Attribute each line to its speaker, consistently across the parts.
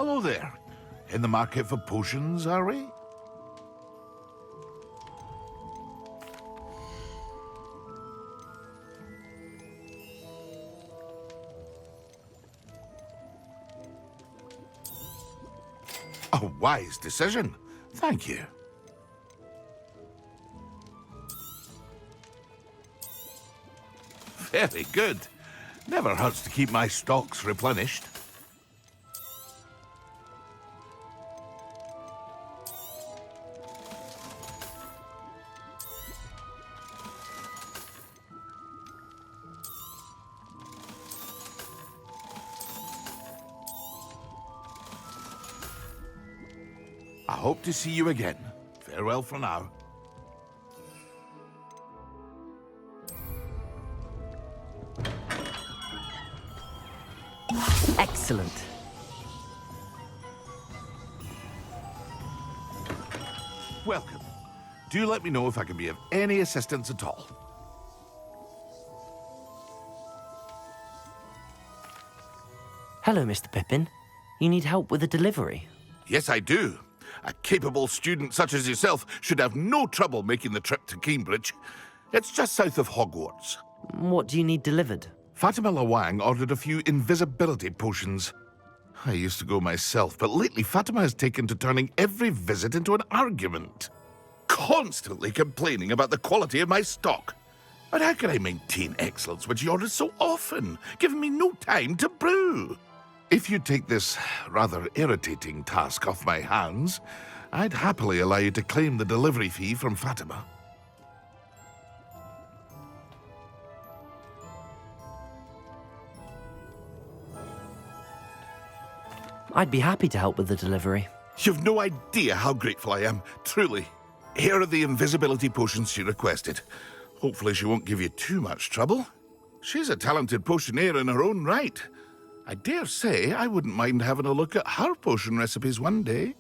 Speaker 1: Hello there. In the market for potions, are we? A wise decision. Thank you. Very good. Never hurts to keep my stocks replenished. I hope to see you again. Farewell for now.
Speaker 2: Excellent.
Speaker 1: Welcome. Do let me know if I can be of any assistance at all.
Speaker 2: Hello, Mr. Pippin. You need help with a delivery?
Speaker 1: Yes, I do. A capable student such as yourself should have no trouble making the trip to Cambridge. It's just south of Hogwarts.
Speaker 2: What do you need delivered?
Speaker 1: Fatima Lawang ordered a few invisibility potions. I used to go myself, but lately Fatima has taken to turning every visit into an argument. Constantly complaining about the quality of my stock. But how can I maintain excellence when she orders so often, giving me no time to brew? If you take this rather irritating task off my hands, I'd happily allow you to claim the delivery fee from Fatima.
Speaker 2: I'd be happy to help with the delivery.
Speaker 1: You've no idea how grateful I am, truly. Here are the invisibility potions she requested. Hopefully she won't give you too much trouble. She's a talented potioneer in her own right. I dare say I wouldn't mind having a look at her potion recipes one day.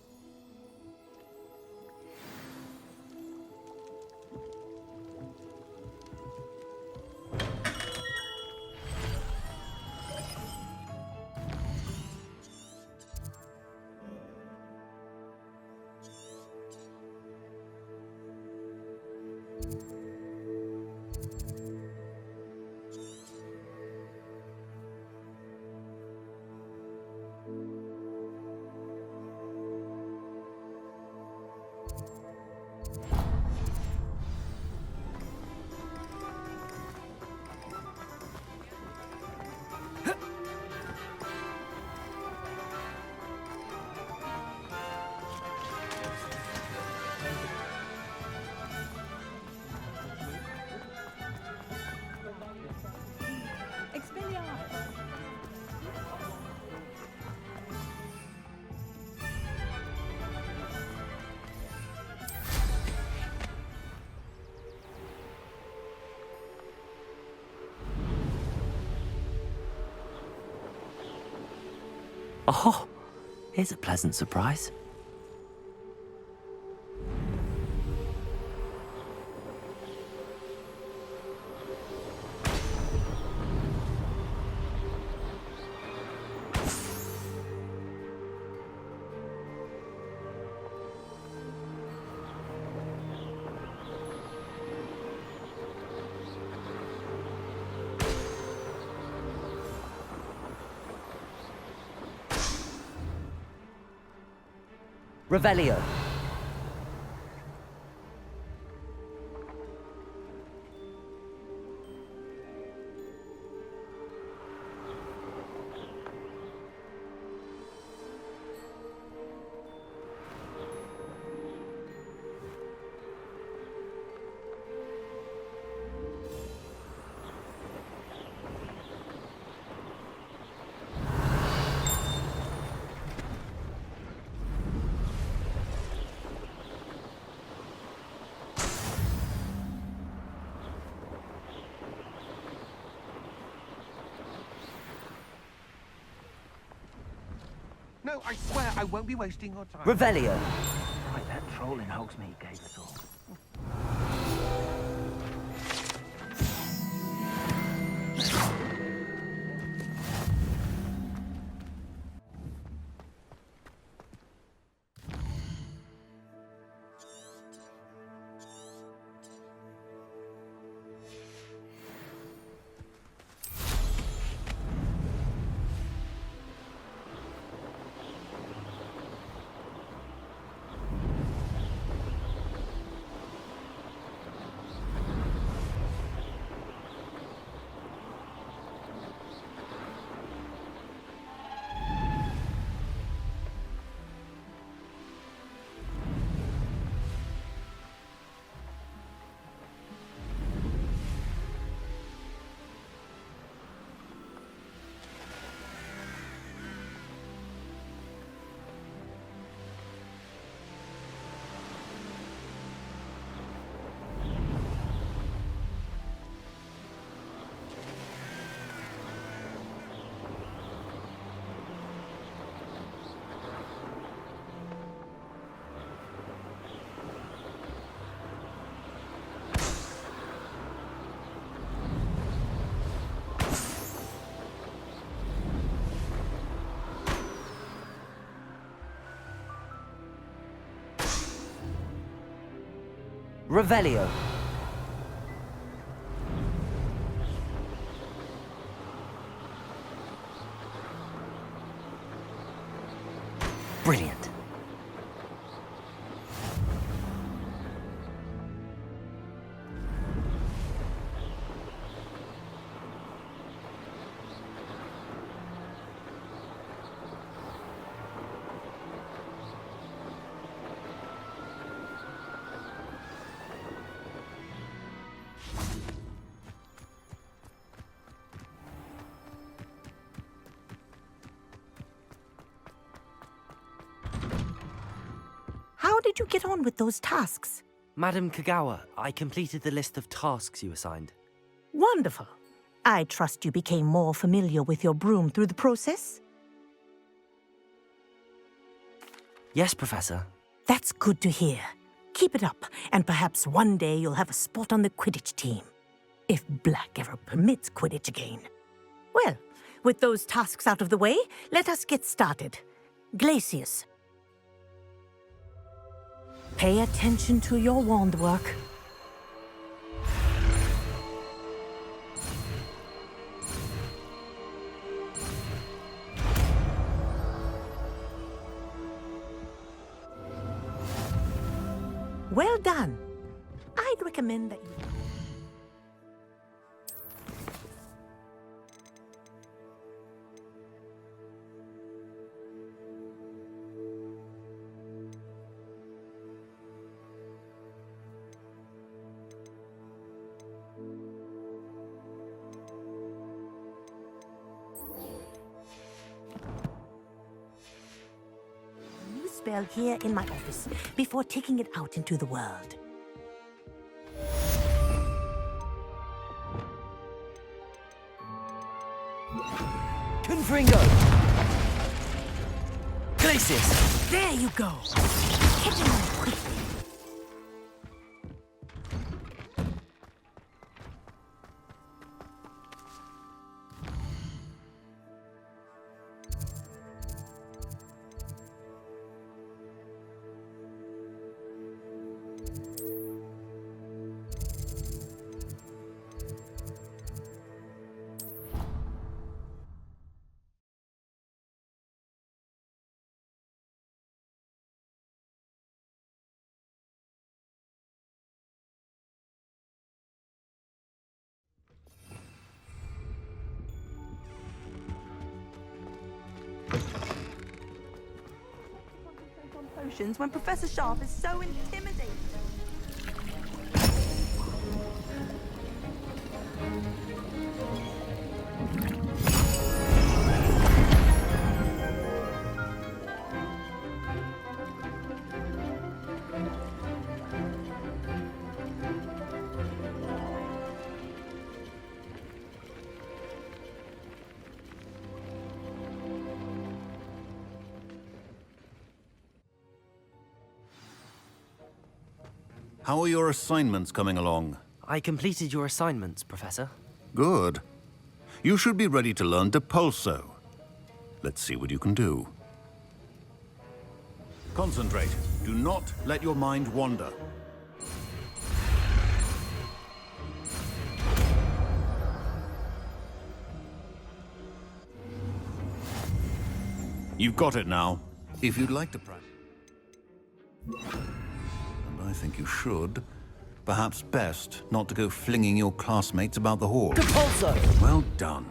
Speaker 2: Oh, here's a pleasant surprise. Revelio.
Speaker 3: No, I swear I won't be wasting your time.
Speaker 2: Revelio.
Speaker 4: Right, that troll in Hogsmeade gave us all.
Speaker 2: Revelio. Brilliant.
Speaker 5: How did you get on with those tasks?
Speaker 2: Madam Kagawa, I completed the list of tasks you assigned.
Speaker 5: Wonderful. I trust you became more familiar with your broom through the process?
Speaker 2: Yes, Professor.
Speaker 5: That's good to hear. Keep it up, and perhaps one day you'll have a spot on the Quidditch team. If Black ever permits Quidditch again. Well, with those tasks out of the way, let us get started. Glacius. Pay attention to your wand work. Well done. I'd recommend that you... New spell here in my office before taking it out into the world.
Speaker 2: Confringo! Glacius!
Speaker 5: There you go. Catching on quickly.
Speaker 6: Potions when Professor Sharp is so intimidating.
Speaker 7: How are your assignments coming along?
Speaker 2: I completed your assignments, Professor.
Speaker 7: Good. You should be ready to learn Depulso. Let's see what you can do. Concentrate. Do not let your mind wander. You've got it now. If you'd like to practice... I think you should. Perhaps best not to go flinging your classmates about the hall.
Speaker 2: Depulso!
Speaker 7: Well done.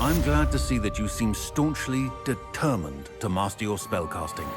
Speaker 7: I'm glad to see that you seem staunchly determined to master your spellcasting.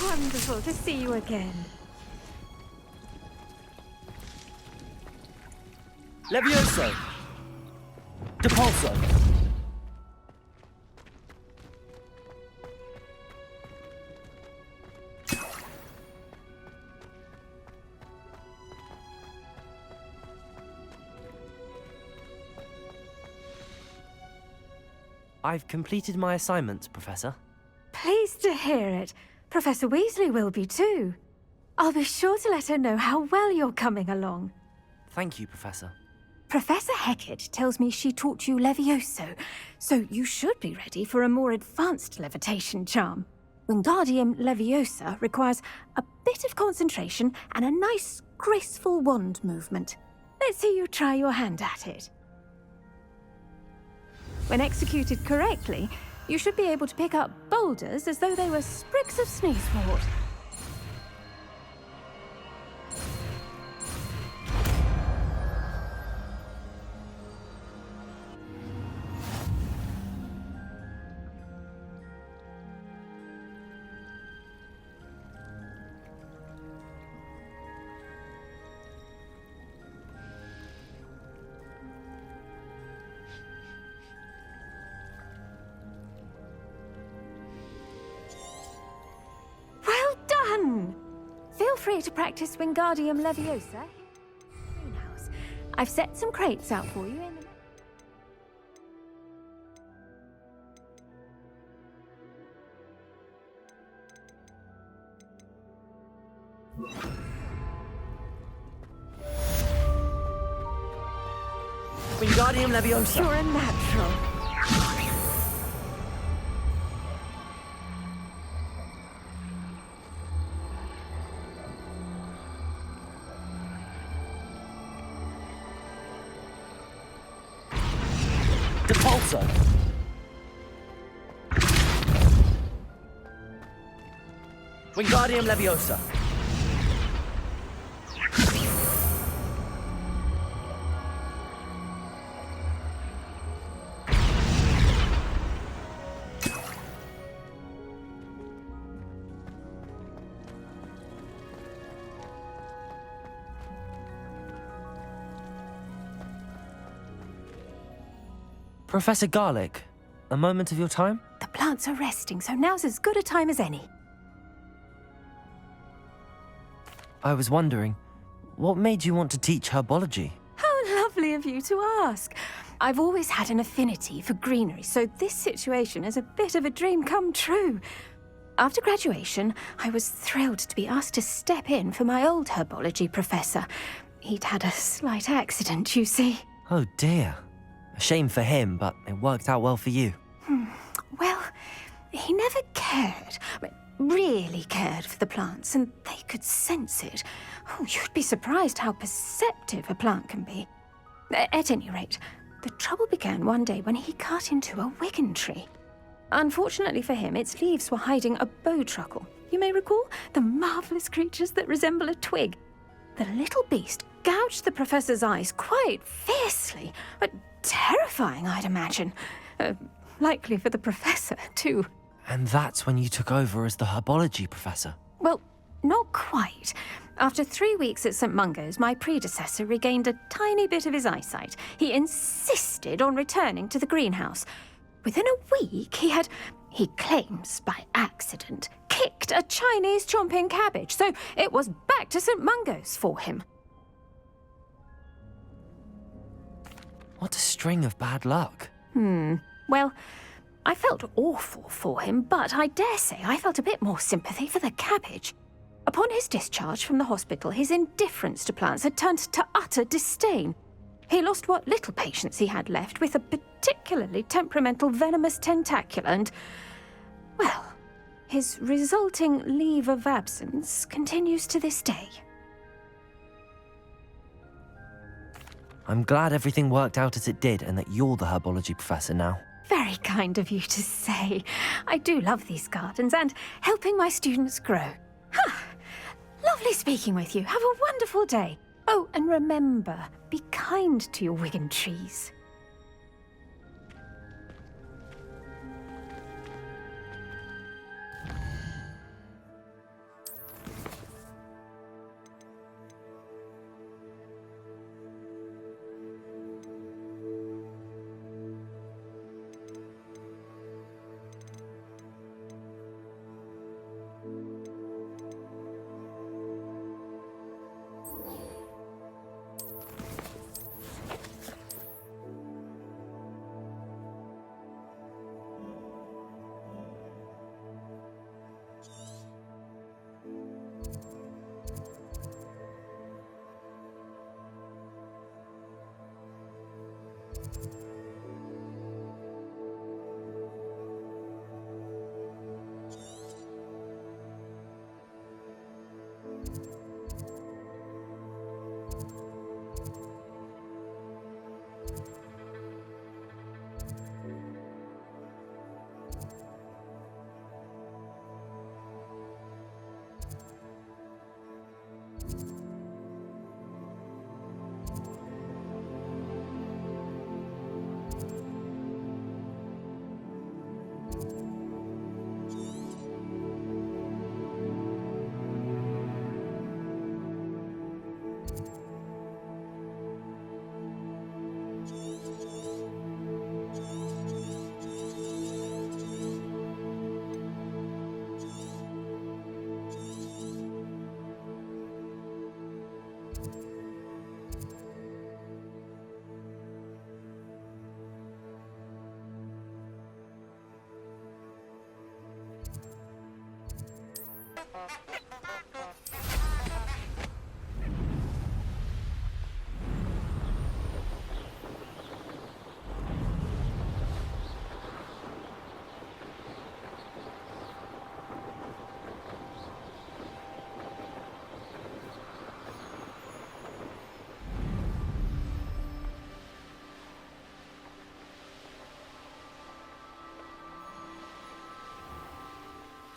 Speaker 8: wonderful to see you again.
Speaker 2: Levioso! Depulso! I've completed my assignments, Professor.
Speaker 8: Pleased to hear it. Professor Weasley will be too. I'll be sure to let her know how well you're coming along.
Speaker 2: Thank you, Professor.
Speaker 8: Professor Hecat tells me she taught you Levioso, so you should be ready for a more advanced levitation charm. Wingardium Leviosa requires a bit of concentration and a nice, graceful wand movement. Let's see you try your hand at it. When executed correctly, you should be able to pick up boulders as though they were sprigs of sneezewort. Feel free to practice Wingardium Leviosa. Greenhouse. I've set some crates out for you in the...
Speaker 2: Wingardium Leviosa!
Speaker 8: You're a natural.
Speaker 2: Depulso! Wingardium Leviosa! Professor Garlick, a moment of your time?
Speaker 8: The plants are resting, so now's as good a time as any.
Speaker 2: I was wondering, what made you want to teach herbology?
Speaker 8: How lovely of you to ask. I've always had an affinity for greenery, so this situation is a bit of a dream come true. After graduation, I was thrilled to be asked to step in for my old herbology professor. He'd had a slight accident, you see.
Speaker 2: Oh dear. A shame for him, but it worked out well for you.
Speaker 8: Well, he never cared, really cared for the plants, and they could sense it. Oh, you'd be surprised how perceptive a plant can be. At any rate, the trouble began one day when he cut into a wigan tree. Unfortunately for him, its leaves were hiding a bowtruckle. You may recall the marvellous creatures that resemble a twig. The little beast gouged the professor's eyes quite fiercely, but terrifying, I'd imagine. Likely for the professor, too.
Speaker 2: And that's when you took over as the herbology professor?
Speaker 8: Well, not quite. After 3 weeks at St. Mungo's, my predecessor regained a tiny bit of his eyesight. He insisted on returning to the greenhouse. Within a week, he claims by accident, kicked a Chinese chomping cabbage, so it was back to St. Mungo's for him.
Speaker 2: What a string of bad luck.
Speaker 8: Well, I felt awful for him, but I dare say I felt a bit more sympathy for the cabbage. Upon his discharge from the hospital, his indifference to plants had turned to utter disdain. He lost what little patience he had left with a particularly temperamental venomous tentacula and, well, his resulting leave of absence continues to this day.
Speaker 2: I'm glad everything worked out as it did and that you're the herbology professor now.
Speaker 8: Very kind of you to say. I do love these gardens and helping my students grow. Lovely speaking with you. Have a wonderful day. Oh, and remember, be kind to your wigan trees.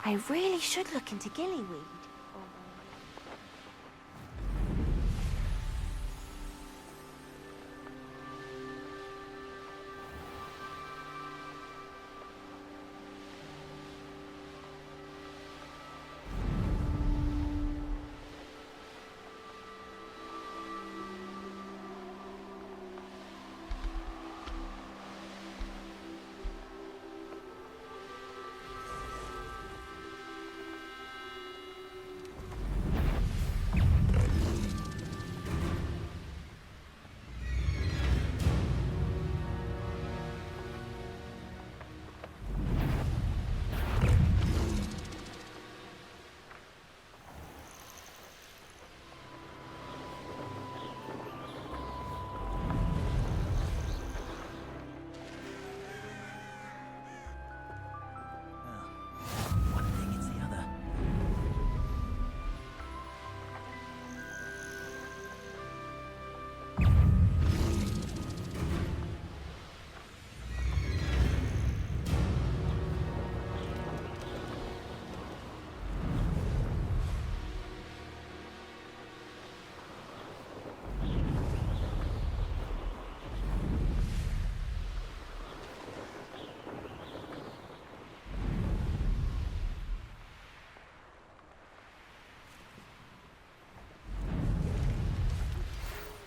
Speaker 8: I really should look into gillyweed.
Speaker 2: One thing is the other.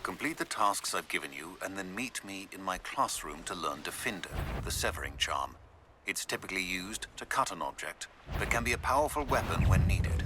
Speaker 7: Complete the tasks I've given you, and then meet me in my classroom to learn Defender, the severing charm. It's typically used to cut an object, but can be a powerful weapon when needed.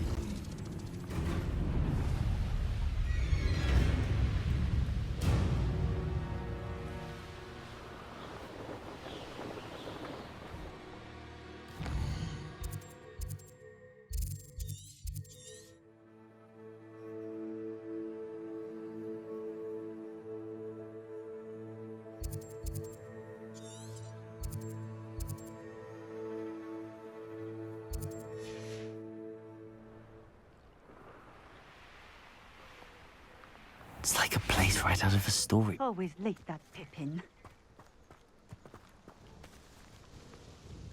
Speaker 2: It's like a place right out of a story.
Speaker 6: Always late, that Pippin.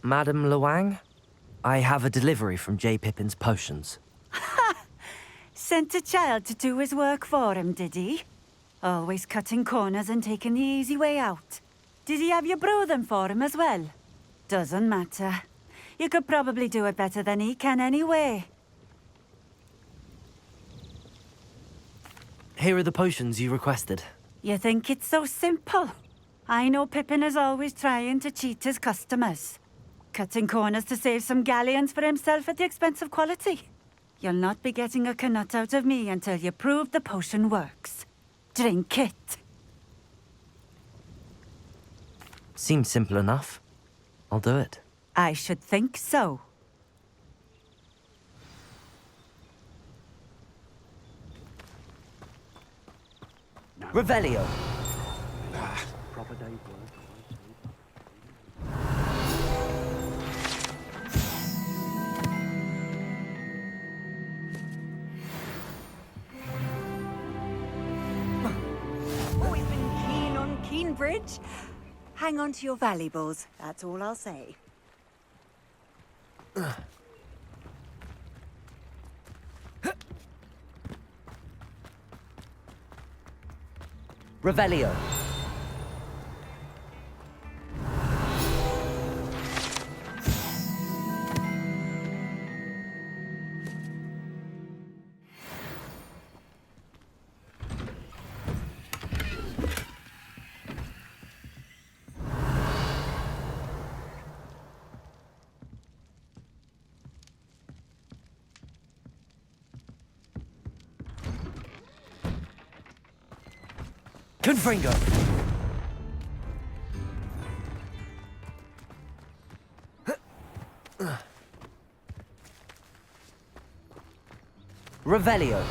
Speaker 2: Madam Luang, I have a delivery from J. Pippin's potions.
Speaker 6: Sent a child to do his work for him, did he? Always cutting corners and taking the easy way out. Did he have you brew them for him as well? Doesn't matter. You could probably do it better than he can anyway.
Speaker 2: Here are the potions you requested.
Speaker 6: You think it's so simple? I know Pippin is always trying to cheat his customers. Cutting corners to save some galleons for himself at the expense of quality. You'll not be getting a canut out of me until you prove the potion works. Drink it.
Speaker 2: Seems simple enough. I'll do it.
Speaker 6: I should think so.
Speaker 2: Revelio.
Speaker 4: Proper
Speaker 6: Always been keen on Keenbridge. Hang on to your valuables, that's all I'll say.
Speaker 2: Revelio. Confringo. Revelio.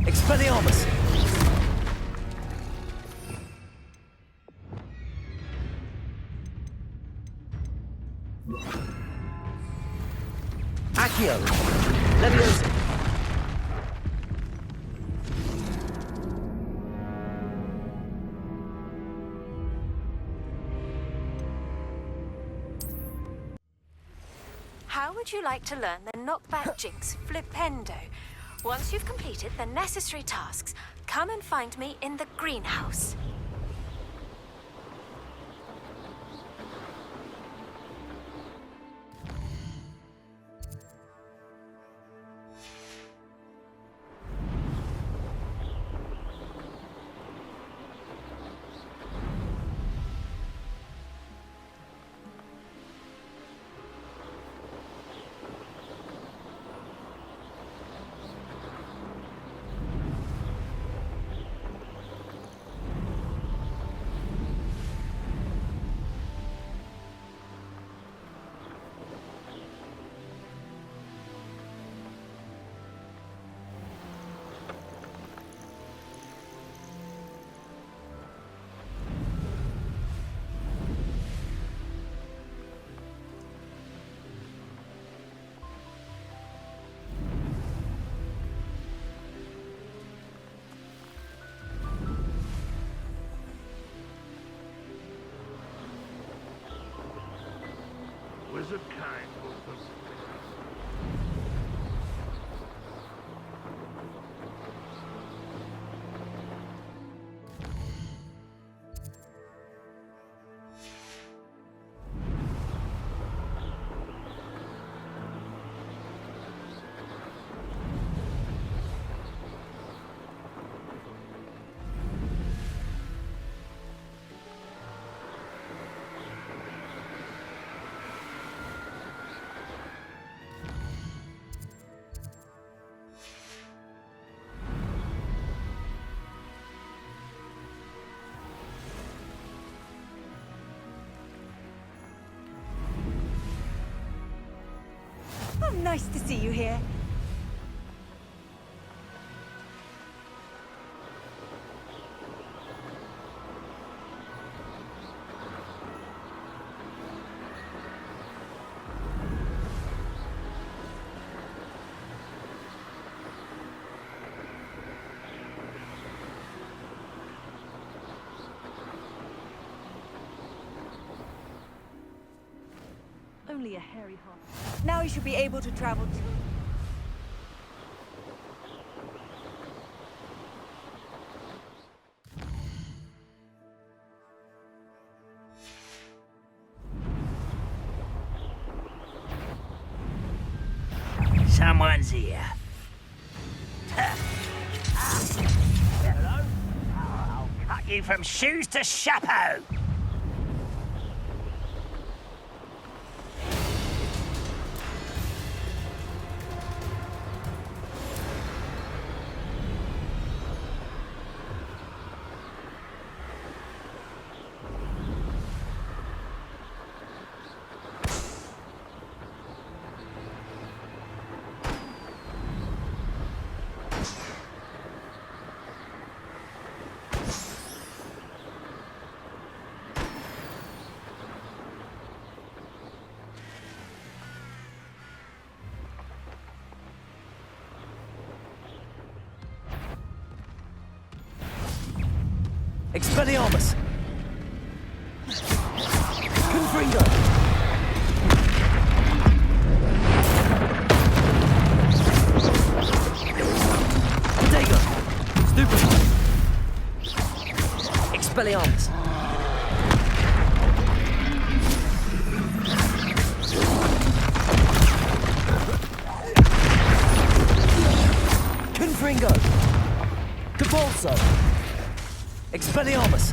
Speaker 2: Expelliarmus! Accio! Leviosa!
Speaker 8: How would you like to learn the knockback jinx Flipendo? Once you've completed the necessary tasks, come and find me in the greenhouse.
Speaker 3: Wizard kind will
Speaker 6: Oh, nice to see you here. Only a hairy hole. Now you should be able to travel to...
Speaker 4: Someone's here. Hello? I'll cut you from shoes to chapeau.
Speaker 2: Expelliarmus! Confringo! Potato! Stupefy! Expelliarmus! Confringo! Capulso! Expelliarmus!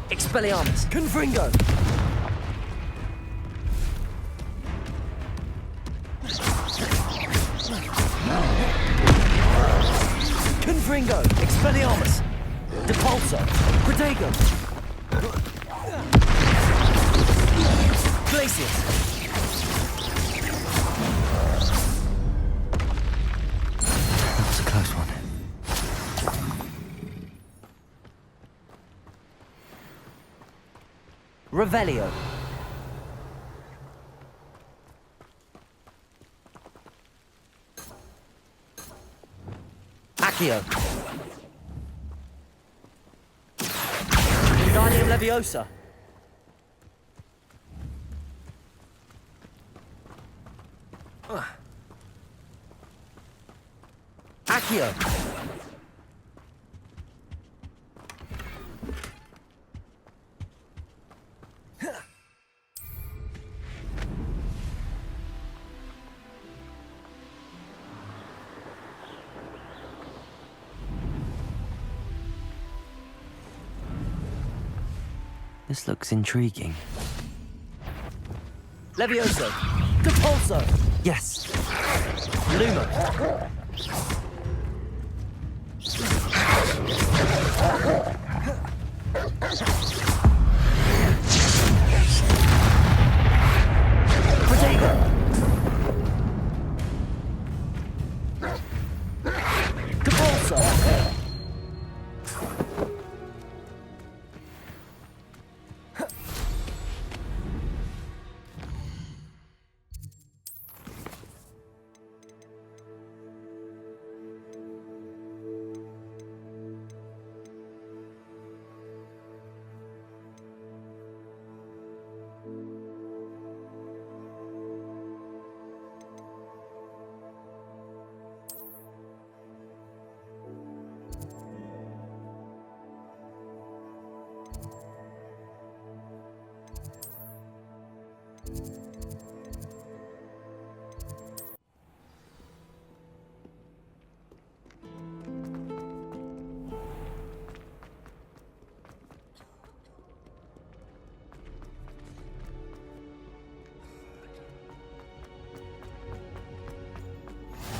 Speaker 2: Expelliarmus! Confringo! Confringo! Expelliarmus! Depulso! Protego! Glacius! That was a close one. Revelio. Accio. Wingardium Leviosa. Accio. This looks intriguing. Levioso! Compulso! Yes! Lumo! Protego! Compulso!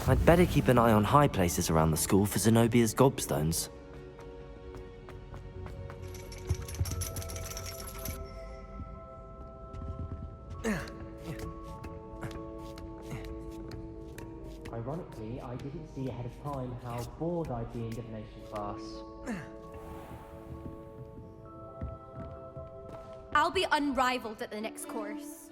Speaker 2: I'd better keep an eye on high places around the school for Zenobia's gobstones.
Speaker 9: Ironically, I didn't see ahead of time how bored I'd be in divination class.
Speaker 10: I'll be unrivaled at the next course.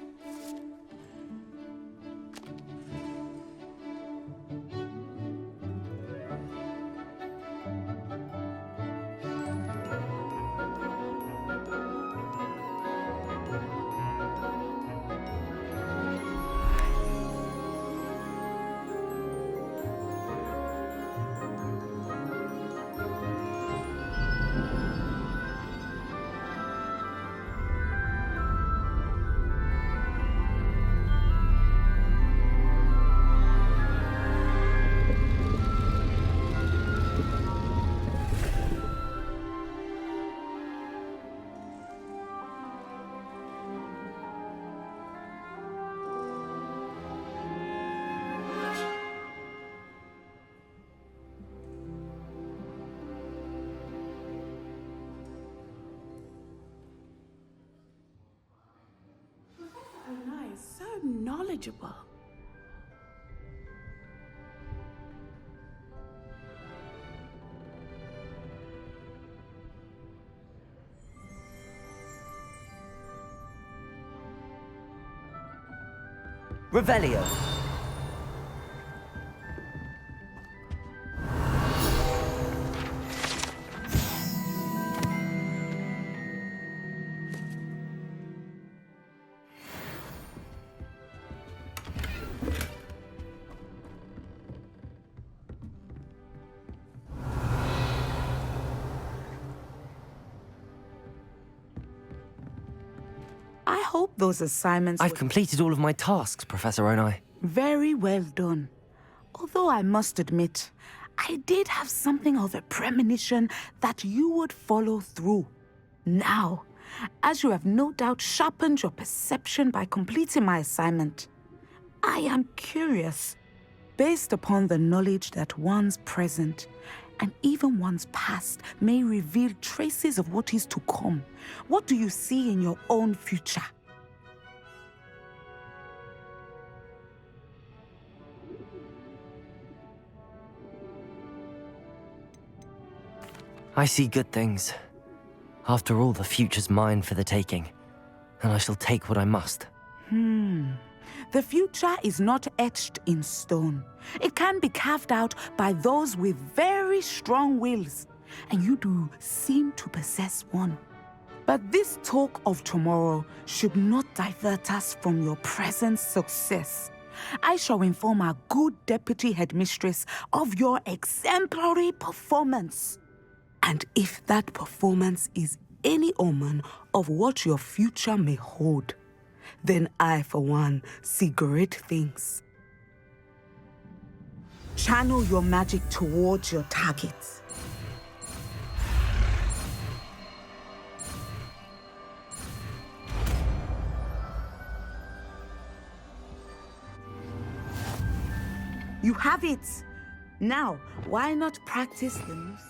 Speaker 10: knowledgeable.
Speaker 2: Revelio.
Speaker 10: I hope those assignments
Speaker 2: I've
Speaker 10: were
Speaker 2: completed all of my tasks, Professor Onai.
Speaker 10: very well done. Although I must admit, I did have something of a premonition that you would follow through. Now, as you have no doubt sharpened your perception by completing my assignment, I am curious, based upon the knowledge that one's present and even one's past may reveal traces of what is to come. What do you see in your own future?
Speaker 2: I see good things. After all, the future's mine for the taking, and I shall take what I must.
Speaker 10: The future is not etched in stone. It can be carved out by those with very strong wills, and you do seem to possess one. But this talk of tomorrow should not divert us from your present success. I shall inform our good deputy headmistress of your exemplary performance. And if that performance is any omen of what your future may hold, then I, for one, see great things. Channel your magic towards your targets. You have it! Now, why not practice the moves?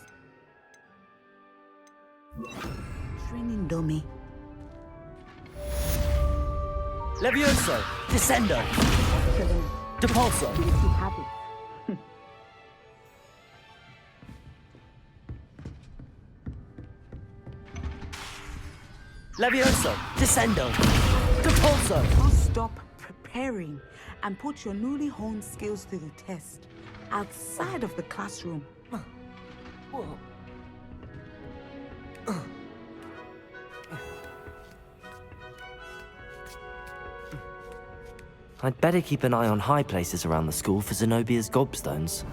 Speaker 10: Training dummy.
Speaker 2: Levioso! Descendo! Depulso!
Speaker 10: You have it.
Speaker 2: Levioso! Descendo! Depulso!
Speaker 10: Now stop preparing and put your newly honed skills to the test outside of the classroom.
Speaker 2: I'd better keep an eye on high places around the school for Zenobia's gobstones.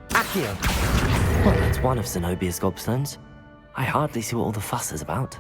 Speaker 2: Accio! Well, that's one of Zenobia's gobstones. I hardly see what all the fuss is about.